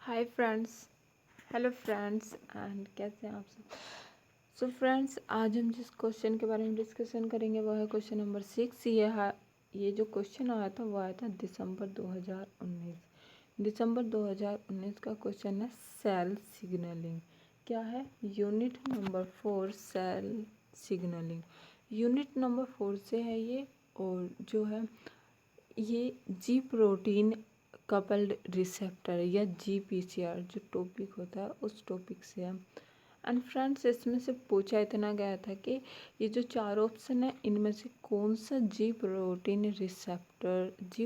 Hi friends. Hello friends and कैसे हैं आप सब। सो फ्रेंड्स, आज हम जिस क्वेश्चन के बारे में डिस्कशन करेंगे वो है क्वेश्चन नंबर 6। ये जो क्वेश्चन आया था वो आया था दिसंबर 2019 का क्वेश्चन है। सेल सिग्नलिंग क्या है? Unit number 4 cell signalling unit number 4 से है ये। और जो है ये जी प्रोटीन कपल्ड रिसेप्टर या GPCR जो टॉपिक होता है उस टॉपिक से है। एंड फ्रेंड्स, इसमें से पूछा इतना गया था कि ये जो चार ऑप्शन है इनमें से कौन सा जी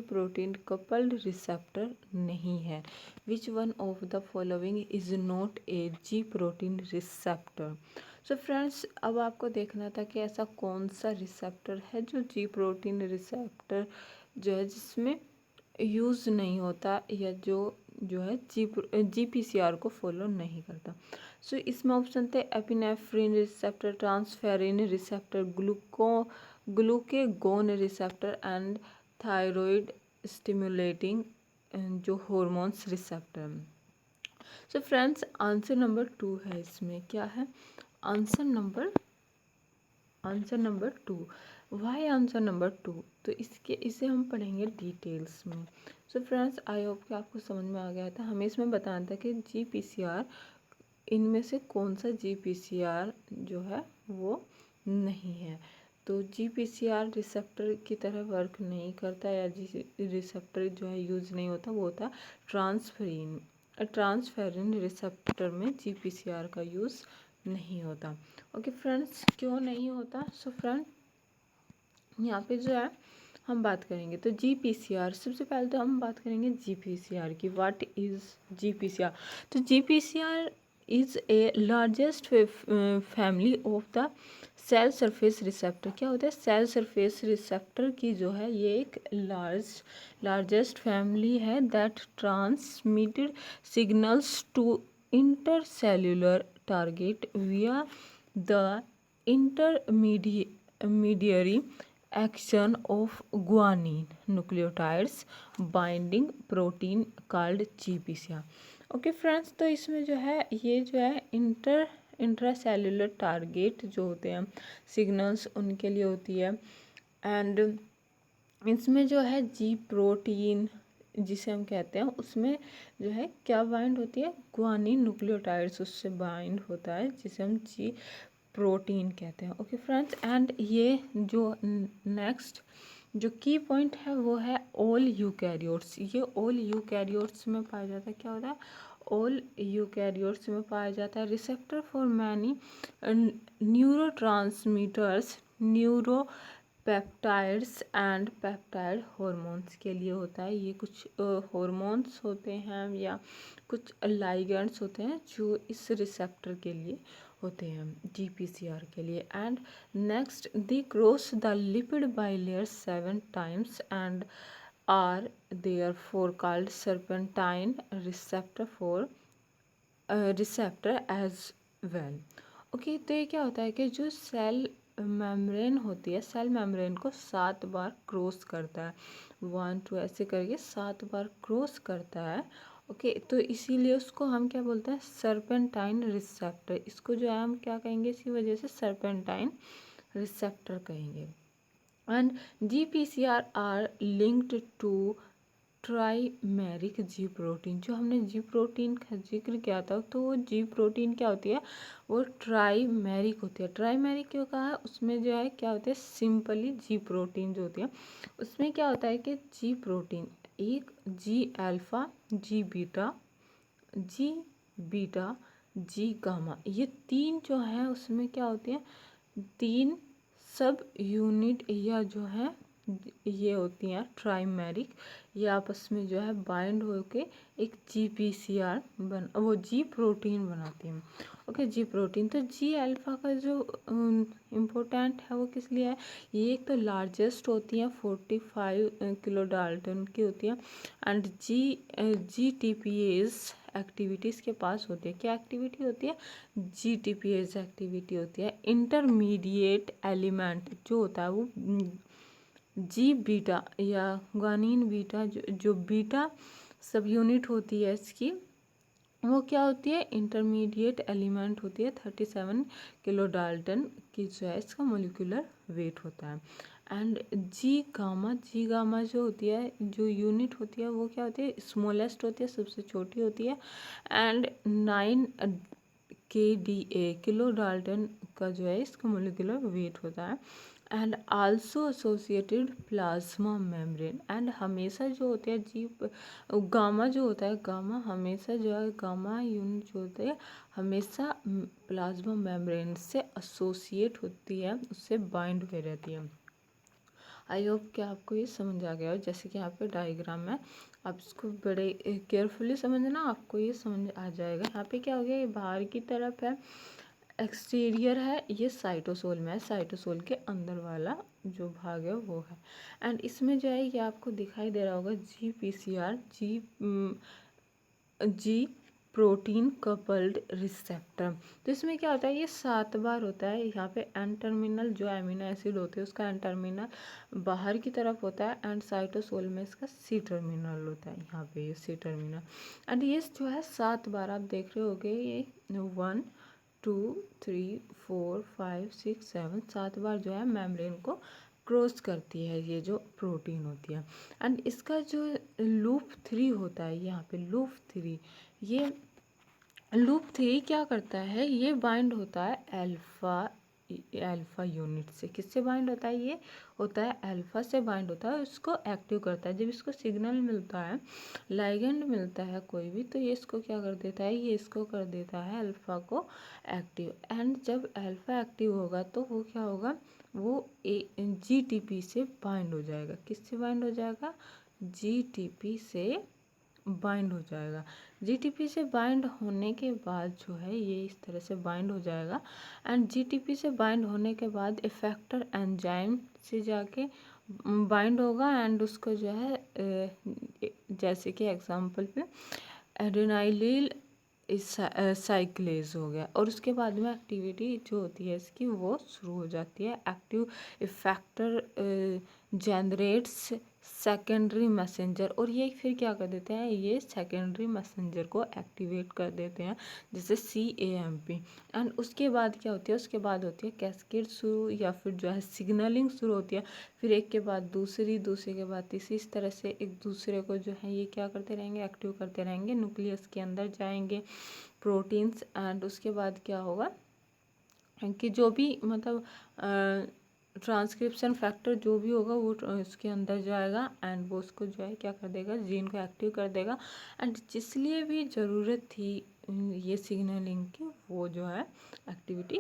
प्रोटीन कपल्ड रिसेप्टर नहीं है। Which one of the following is not a ji protein receptor. So friends, अब आपको देखना था कि ऐसा कौन सा रिसेप्टर है जो जी प्रोटीन रिसेप्टर जो है जिसमें यूज़ नहीं होता या जो है GPCR को फॉलो नहीं करता। सो इसमें ऑप्शन थे epinephrine receptor, transferrin receptor, glucagon receptor and thyroid stimulating जो hormones receptor. So friends, answer number 2 है। इसमें क्या है? Answer number 2। Why answer number 2? तो इसे हम पढ़ेंगे डिटेल्स में। सो फ्रेंड्स, आई होप कि आपको समझ में आ गया था। हमें इसमें बताना था कि GPCR इनमें से कौन सा GPCR जो है वो नहीं है। तो GPCR रिसेप्टर की तरह वर्क नहीं करता या रिसेप्टर जो है यूज़ नहीं होता, वो होता ट्रांसफेरिन रिसेप्टर में GPCR का यूज़ नहीं होता। ओके फ्रेंड्स, क्यों नहीं होता? सो फ्रेंड, यहाँ पे जो है हम बात करेंगे तो GPCR, सबसे पहले तो हम बात करेंगे GPCR की। What is GPCR? तो GPCR is a largest family of the cell surface receptor. क्या होता है? सेल सरफेस रिसेप्टर की जो है ये एक लार्जेस्ट फैमिली है that transmitted signals to intercellular target via the intermediary action of guanine nucleotides binding protein called GPCR। Okay friends, तो इसमें जो है ये जो है इंट्रासेल्युलर टारगेट जो होते हैं सिग्नल्स उनके लिए होती है। एंड इसमें जो है जी प्रोटीन जिसे हम कहते हैं उसमें जो है क्या बाइंड होती है? गुआनिन न्यूक्लियोटाइड्स उससे बाइंड होता है जिसे हम जी प्रोटीन कहते हैं। ओके फ्रेंड्स, एंड ये जो नेक्स्ट जो की पॉइंट है वो है ऑल यूकैरियोट्स। ये ऑल यूकैरियोट्स में पाया जाता है। क्या होता है? ऑल यूकैरियोट्स में पाया जाता है। Receptor for many neurotransmitters, neuropeptides and peptide hormones के लिए होता है। ये कुछ हॉर्मोन्स होते हैं या कुछ लाइगेंड्स होते हैं जो इस रिसेप्टर के लिए होते हैं, GPCR के लिए। And next, they cross the lipid bilayer 7 times and are therefore called serpentine receptor as well. Okay, तो ये क्या होता है कि जो सेल मेम्ब्रेन होती है, सेल मेम्ब्रेन को 7 बार क्रॉस करता है। 1 2 ऐसे करके 7 बार क्रॉस करता है। ओके, तो इसीलिए उसको हम क्या बोलते हैं? Serpentine receptor. इसको जो है हम क्या कहेंगे? इसी वजह से सर्पेंटाइन रिसेप्टर कहेंगे। And GPCR are linked to trimeric G protein. जो हमने जी प्रोटीन का जिक्र किया था, तो वो जी प्रोटीन क्या होती है? वो ट्राइमेरिक होती है। ट्राइमेरिक क्यों कहा है? उसमें जो है क्या होते हैं? सिंपली जी प्रोटीन जो होती है उसमें क्या होता है कि जी प्रोटीन एक जी अल्फा, जी बीटा, जी गामा, ये तीन जो है उसमें क्या होती है? तीन सब यूनिट या जो है ये होती हैं ट्राइमेरिक। ये आपस में जो है बाइंड होके एक GPCR वो जी प्रोटीन बनाती हैं। ओके, जी प्रोटीन। तो जी अल्फा का जो इम्पोर्टेंट है वो किस लिए है? ये एक तो लार्जेस्ट होती है, 45 किलो डाल्टन की होती है। एंड GTPase एक्टिविटीज़ के पास होती है। क्या एक्टिविटी होती है? GTPase एक्टिविटी होती है। इंटरमीडिएट एलिमेंट जो होता है वो जी बीटा या ग्वानिन बीटा जो बीटा सब यूनिट होती है इसकी, वो क्या होती है, इंटरमीडिएट एलिमेंट होती है। 37 किलो डाल्टन की जो है इसका मोलिकुलर वेट होता है। एंड जी गामा जो होती है, जो यूनिट होती है वो क्या होती है, स्मॉलेस्ट होती है, सबसे छोटी होती है। एंड 9 KDA किलो डाल्टन का जो है इसका मोलिकुलर वेट होता है। And also associated plasma membrane. And हमेशा जो होते हैं गामा जो होता है, गामा हमेशा जो है, गामा यूनिट जो होती है हमेशा प्लाज्मा मेम्ब्रेन से एसोसिएट होती है, उससे बाइंड हुए रहती है। आई होप कि आपको ये समझ आ गया हो। जैसे कि यहाँ पे डायग्राम है, आप इसको बड़े केयरफुली समझना, आपको ये समझ आ जाएगा। यहाँ पे क्या हो गया, ये बाहर की तरफ है, एक्सटीरियर है, ये साइटोसोल में है, साइटोसोल के अंदर वाला जो भाग है वो है। एंड इसमें जो है ये आपको दिखाई दे रहा होगा GPCR, जी प्रोटीन कपल्ड रिसेप्टर। तो इसमें क्या होता है, ये 7 बार होता है। यहाँ पे एन टर्मिनल जो एमिनो एसिड होते हैं उसका एन टर्मिनल बाहर की तरफ होता है, एंड साइटोसोल में इसका सी टर्मिनल होता है, यहाँ पे ये सी टर्मिनल। एंड ये जो है 7 बार आप देख रहे होगे, ये 1 2 3 4 5 6 7 7 बार जो है मेम्ब्रेन को क्रॉस करती है ये जो प्रोटीन होती है। एंड इसका जो लूप 3 होता है, यहाँ पे लूप 3, ये लूप 3 क्या करता है, ये बाइंड होता है अल्फा यूनिट से। किससे बाइंड होता है, ये होता है अल्फा से बाइंड होता है, उसको एक्टिव करता है। जब इसको सिग्नल मिलता है, लाइगेंड मिलता है कोई भी, तो ये इसको क्या कर देता है, ये इसको कर देता है अल्फा को एक्टिव। एंड जब अल्फा एक्टिव होगा तो वो क्या होगा, वो GTP से बाइंड हो जाएगा। किससे बाइंड हो जाएगा, GTP से बाइंड हो जाएगा। GTP से बाइंड होने के बाद जो है ये इस तरह से बाइंड हो जाएगा। एंड GTP से बाइंड होने के बाद इफेक्टर एंजाइम से जाके बाइंड होगा, एंड उसको जो है जैसे कि एग्जांपल पे एडेनाइलिल साइक्लेज हो गया, और उसके बाद में एक्टिविटी जो होती है इसकी वो शुरू हो जाती है। Active effector generates secondary messenger, और ये फिर क्या कर देते हैं, ये सेकेंडरी मैसेंजर को एक्टिवेट कर देते हैं, जैसे CAMP। एंड उसके बाद क्या होती है, उसके बाद होती है कैस्केड शुरू, या फिर जो है सिग्नलिंग शुरू होती है। फिर एक के बाद दूसरी, दूसरे के बाद तीसरी, इस तरह से एक दूसरे को जो है ये क्या करते रहेंगे, एक्टिव करते रहेंगे। न्यूक्लियस के अंदर जाएंगे प्रोटीन्स, एंड उसके बाद क्या होगा कि जो भी मतलब ट्रांसक्रिप्शन फैक्टर जो भी होगा वो उसके अंदर जाएगा, एंड वो उसको जो है क्या कर देगा, जीन को एक्टिव कर देगा। एंड जिस लिए भी ज़रूरत थी ये सिग्नलिंग की, वो जो है एक्टिविटी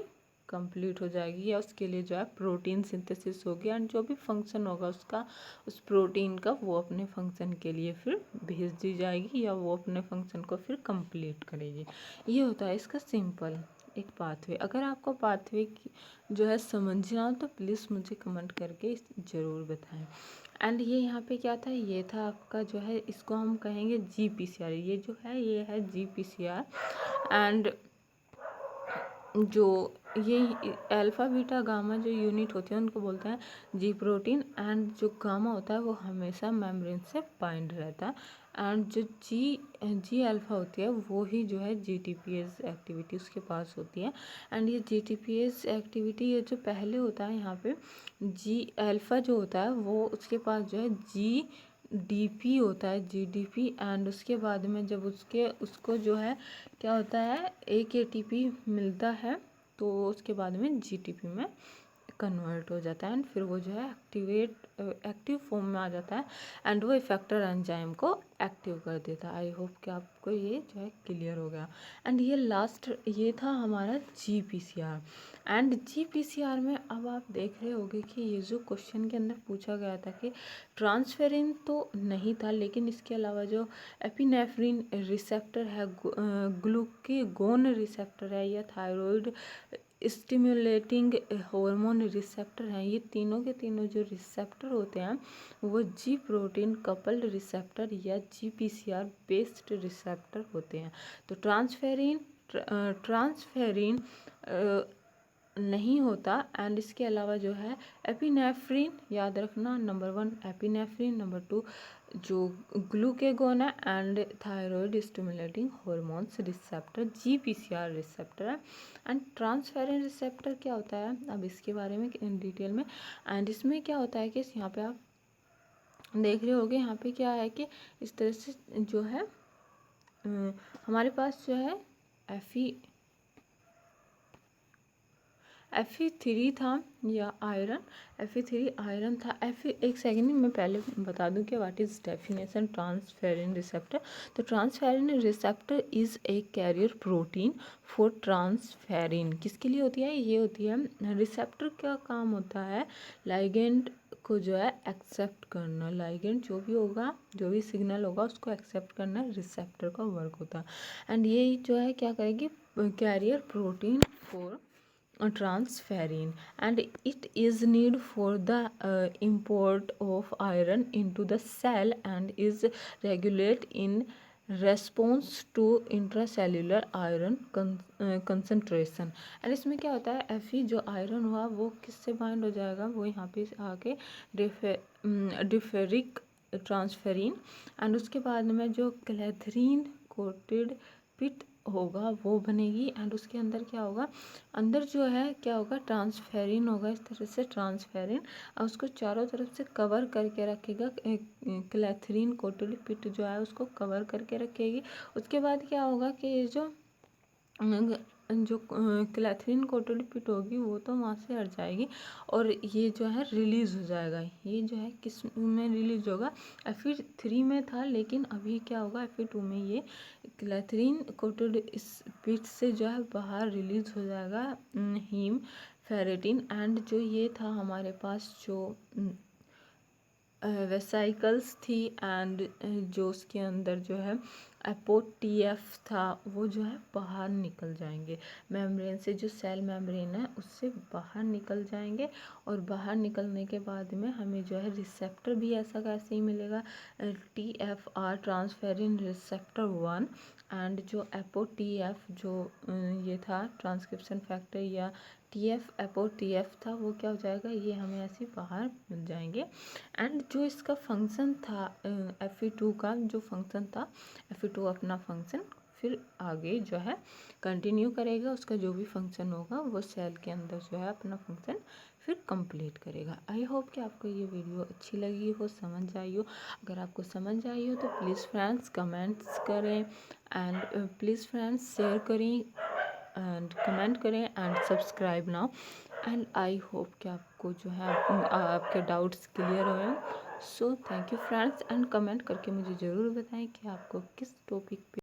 कंप्लीट हो जाएगी, या उसके लिए जो है प्रोटीन सिंथेसिस होगी, एंड जो भी फंक्शन होगा उसका, उस प्रोटीन का, वो अपने फंक्शन के लिए फिर भेज दी जाएगी, या वो अपने फंक्शन को फिर कंप्लीट करेगी। ये होता है इसका सिंपल एक पाथवे। अगर आपको पाथवे की जो है समझना हो तो प्लीज़ मुझे कमेंट करके ज़रूर बताएं। एंड ये यहाँ पे क्या था, ये था आपका जो है, इसको हम कहेंगे GPCR। ये जो है ये है GPCR। एंड जो ये अल्फ़ा बीटा गामा जो यूनिट होती है उनको बोलते हैं जी प्रोटीन। एंड जो गामा होता है वो हमेशा मेम्ब्रेन से बाइंड रहता है, एंड जो जी अल्फ़ा होती है वो ही जो है GTPase एक्टिविटी उसके पास होती है। एंड ये GTPase एक्टिविटी ये जो पहले होता है यहाँ पे जी अल्फ़ा जो होता है वो उसके पास जो है GDP होता है, GDP। एंड उसके बाद में जब उसको जो है क्या होता है, एक ATP मिलता है, तो उसके बाद में GTP में कन्वर्ट हो जाता है, एंड फिर वो जो है एक्टिव फॉर्म में आ जाता है, एंड वो इफेक्टर एंजाइम को एक्टिव कर देता है। आई होप कि आपको ये जो है क्लियर हो गया। एंड ये लास्ट ये था हमारा GPCR। एंड GPCR में अब आप देख रहे होंगे कि ये जो क्वेश्चन के अंदर पूछा गया था कि ट्रांसफेरिन तो नहीं था, लेकिन इसके अलावा जो एपिनेफ्रिन रिसेप्टर है, ग्लूकागोन रिसेप्टर है, या थायराइड स्टिमुलेटिंग हार्मोन रिसेप्टर हैं, ये तीनों के तीनों जो रिसेप्टर होते हैं वो जी प्रोटीन कपल्ड रिसेप्टर या GPCR बेस्ड रिसेप्टर होते हैं। तो ट्रांसफेरिन नहीं होता। एंड इसके अलावा जो है एपिनेफ्रिन, याद रखना, नंबर 1 एपिनेफ्रिन, नंबर 2 जो ग्लूकेगोन है, and thyroid stimulating hormones receptor GPCR receptor है। एंड ट्रांसफेरिन रिसेप्टर क्या होता है, अब इसके बारे में इन डिटेल में। एंड इसमें क्या होता है कि यहाँ पे आप देख रहे होगे, यहाँ पे क्या है कि इस तरह से जो है हमारे पास जो है Fe3 था या आयरन, Fe3 आयरन था। एक सेकेंड मैं पहले बता दूं कि what is definition transferrin receptor. तो transferrin receptor is a carrier protein for transferrin. किसके लिए होती है, ये होती है रिसेप्टर का काम होता है लाइगेंड को जो है एक्सेप्ट करना। लाइगेंड जो भी होगा, जो भी सिग्नल होगा उसको एक्सेप्ट करना रिसेप्टर का वर्क होता है। एंड ये जो है क्या करेगी, career protein for transferrin, and it is need for the import of iron into the cell and is regulate in response to intracellular iron concentration। And इसमें क्या होता है, Fe जो आयरन हुआ वो किससे बाइंड हो जाएगा, वो यहाँ पे आके डिफेरिक ट्रांसफेरिन, एंड उसके बाद में जो क्लेथरीन कोटेड पिट होगा वो बनेगी। एंड उसके अंदर क्या होगा, अंदर जो है क्या होगा, ट्रांसफेरिन होगा। इस तरह से ट्रांसफेरिन और उसको चारों तरफ से कवर करके रखेगा, क्लेथरीन कोटेड पिट जो है उसको कवर करके रखेगी। उसके बाद क्या होगा कि ये जो क्लेथरीन कोटेड पिट होगी वो तो वहाँ से हट जाएगी और ये जो है रिलीज़ हो जाएगा। ये जो है किस में रिलीज होगा, Fe3 में था, लेकिन अभी क्या होगा Fe2 में ये क्लेथरीन कोटेड इस पिट से जो है बाहर रिलीज हो जाएगा हीम फेरेटिन। एंड जो ये था हमारे पास जो वेसाइकल्स थी, एंड जो उसके अंदर जो है एपोटीएफ था वो जो है बाहर निकल जाएंगे मेम्ब्रेन से, जो सेल मेम्ब्रेन है उससे बाहर निकल जाएंगे। और बाहर निकलने के बाद में हमें जो है रिसेप्टर भी ऐसा कैसे ही मिलेगा, TFR ट्रांसफेरिन रिसेप्टर 1, एंड जो एपोटीएफ जो ये था ट्रांसक्रिप्शन फैक्टर या एपोटीएफ था वो क्या हो जाएगा, ये हमें ऐसे बाहर मिल जाएंगे। एंड जो इसका फंक्शन था Fe2 का जो फंक्शन था, Fe2 अपना फंक्शन फिर आगे जो है कंटिन्यू करेगा, उसका जो भी फंक्शन होगा वो सेल के अंदर जो है अपना फंक्शन फिर कंप्लीट करेगा। आई होप कि आपको ये वीडियो अच्छी लगी हो, समझ आई हो। अगर आपको समझ आई हो तो प्लीज़ फ्रेंड्स कमेंट्स करें, एंड प्लीज़ फ्रेंड्स शेयर करें एंड कमेंट करें and subscribe now. And I hope कि आपको जो है आपके डाउट्स क्लियर हुए। So thank you friends, and comment करके मुझे ज़रूर बताएं कि आपको किस टॉपिक पे